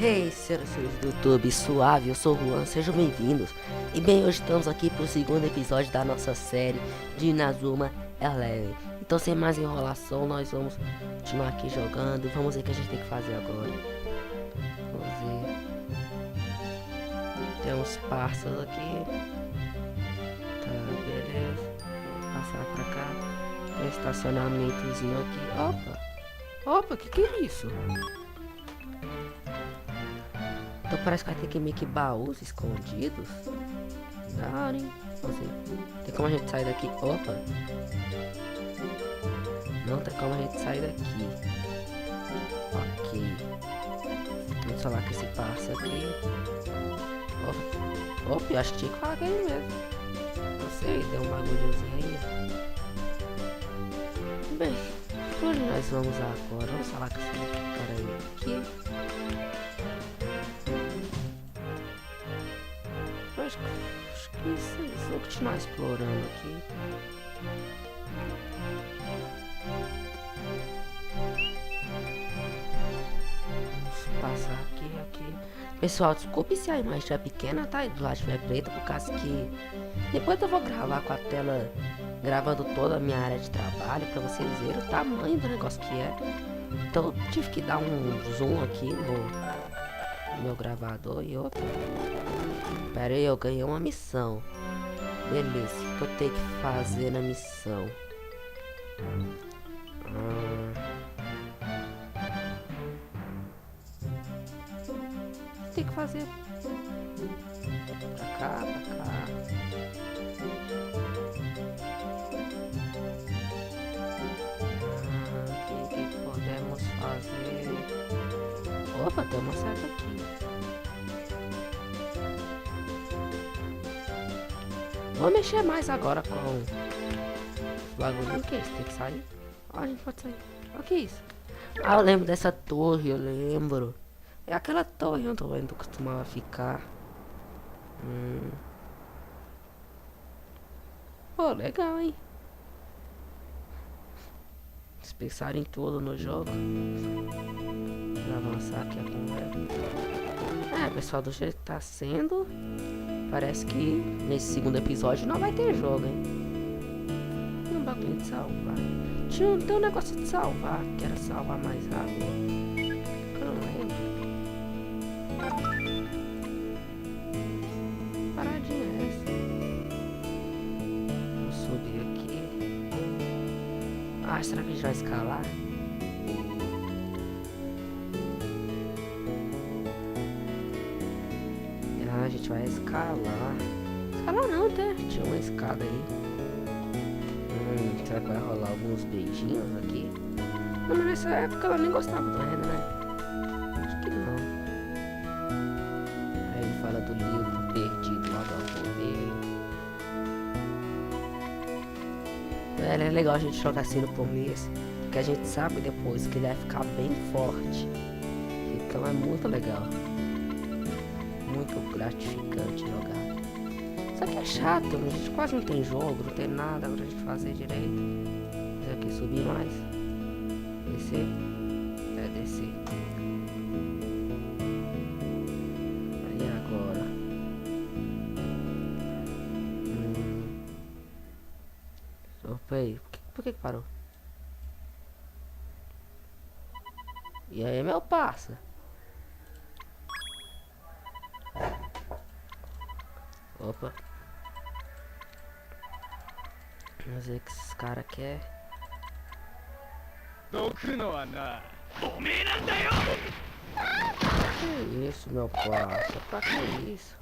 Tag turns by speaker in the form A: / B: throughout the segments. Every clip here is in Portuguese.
A: Hey, senhoras e senhores do YouTube, suave, eu sou o Juan, sejam bem-vindos. E bem, hoje estamos aqui pro segundo episódio da nossa série de Inazuma Eleven. Então, sem mais enrolação, nós vamos continuar aqui jogando. Vamos ver o que a gente tem que fazer agora. Vamos ver. Tem uns pássaros aqui. Tá, beleza. Vou passar pra cá. Tem um estacionamentozinho aqui. Opa, que é isso? Então parece que vai ter que meio que baús escondidos. Da hora, hein? Assim, tem como a gente sair daqui? Opa! Não tem como a gente sair daqui. Ok. Vamos falar que esse pássaro aqui. Opa, eu acho que tinha que falar com ele mesmo. Não sei, deu um bagulhozinho aí. Bem, onde nós vamos agora? Vamos falar com esse cara aí aqui. Acho que isso, vou continuar explorando aqui. Vamos passar aqui. Pessoal, desculpe se a imagem é pequena, tá? E do lado estiver preta, por causa que depois eu vou gravar com a tela gravando toda a minha área de trabalho pra vocês verem o tamanho do negócio que é. Então eu tive que dar um zoom aqui no meu gravador e outro. Pera aí, eu ganhei uma missão. Beleza, o que eu tenho que fazer na missão? Tem que fazer pra cá. O que podemos fazer? Opa, tem uma seta aqui. Vou mexer mais agora com o bagulho. O que é isso? Tem que sair? Ah, a gente pode sair. O que é isso? Ah, eu lembro dessa torre, eu lembro. É aquela torre onde eu costumava ficar. Pô, legal, hein? Eles pensaram em tudo no jogo. Vou avançar aqui a conversa. Pessoal, do jeito que tá sendo, parece que nesse segundo episódio não vai ter jogo, hein? Tem um bagulho de salvar. Tem um negócio de salvar. Quero salvar mais rápido. Eu não lembro. Paradinha é essa? Vamos subir aqui. Ah, será que a gente vai escalar? A gente vai escalar. Escalar não, né? Tinha uma escada aí. Será que vai rolar alguns beijinhos aqui? Não, mas nessa época ela nem gostava do Ren, né? Acho que não. Aí ele fala do livro perdido lá do avô dele. É legal a gente jogar assim no começo, porque a gente sabe depois que ele vai ficar bem forte. Então é muito legal. Muito gratificante jogar. Só que é chato, a gente quase não tem jogo, não tem nada pra gente fazer direito. Fazer aqui, subir mais. Descer. Descer. Aí agora. Opa aí, por que parou? E aí, meu parça? Opa. Vamos ver o que esses caras querem. Que isso, meu parça? Pra que isso?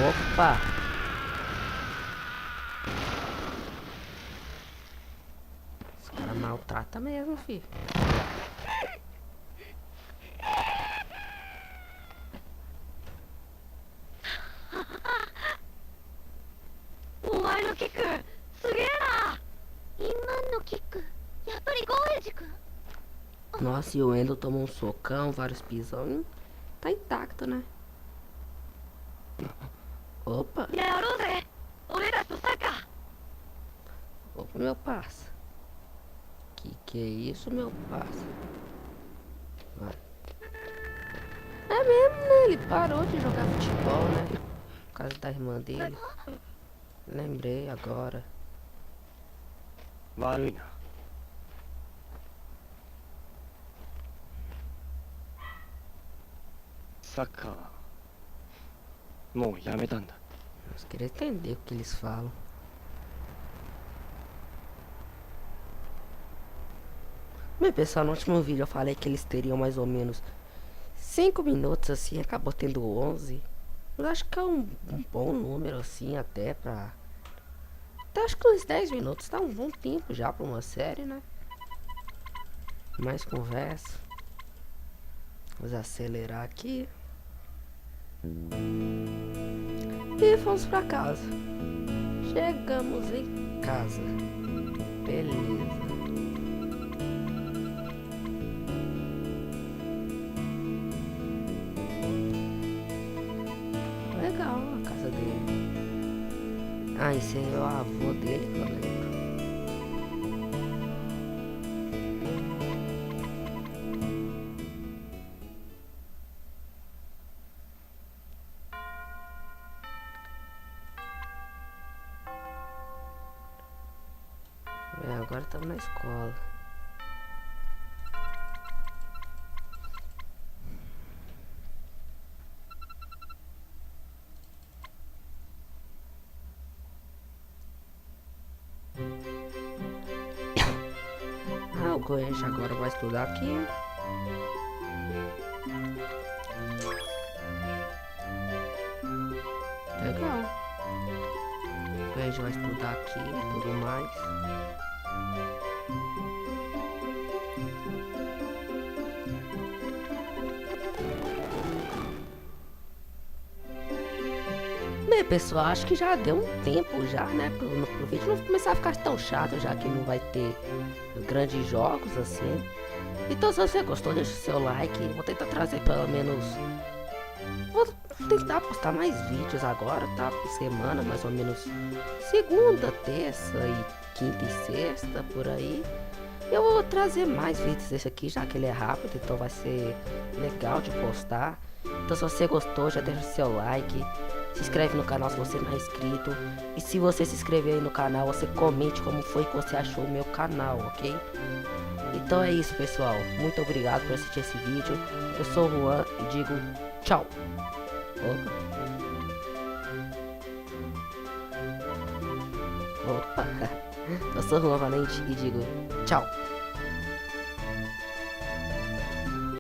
A: Opa! Os caras maltratam mesmo, filho.
B: のキックすげえな。今のキックやっぱりゴーエジ君。
A: Nossa, e o Endo tomou um socão, vários pisão. Tá intacto, né? Opa!
B: やろうぜ俺たちとサッカー。
A: Opa, meu parça. Que é isso, meu parça? Vai. É mesmo, né? Ele parou de jogar futebol, né? Por causa da irmã dele. Lembrei agora.
C: 悪いな。サッカーもうやめたんだ。
A: Mas queria entender o que eles falam. Bem, pessoal, no último vídeo eu falei que eles teriam mais ou menos 5 minutos, assim, acabou tendo 11. Mas acho que é um bom número, assim, até pra... Até acho que uns 10 minutos tá um bom tempo já pra uma série, né? Mais conversa. Vamos acelerar aqui. E fomos pra casa. Chegamos em casa. Beleza. Legal a casa dele. Ah, esse aí é o avô dele que eu lembro. É, agora estamos na escola. Ah, o Goiás agora vai estudar aqui. Legal. O Goiás vai estudar aqui e tudo mais. Bem, pessoal, acho que já deu um tempo já, né, pro vídeo não começar a ficar tão chato, já que não vai ter grandes jogos assim. Então, se você gostou, deixa o seu like. Vou tentar trazer pelo menos... Vou tentar postar mais vídeos agora, tá? Por semana, mais ou menos segunda, terça e quinta e sexta, por aí. Eu vou trazer mais vídeos desse aqui, já que ele é rápido, então vai ser legal de postar. Então, se você gostou, já deixa o seu like. Se inscreve no canal se você não é inscrito. E se você se inscrever aí no canal, você comente como foi que você achou o meu canal, ok? Então é isso, pessoal. Muito obrigado por assistir esse vídeo. Eu sou o Juan e digo tchau. Opa. Eu sou o Juan Valente e digo tchau.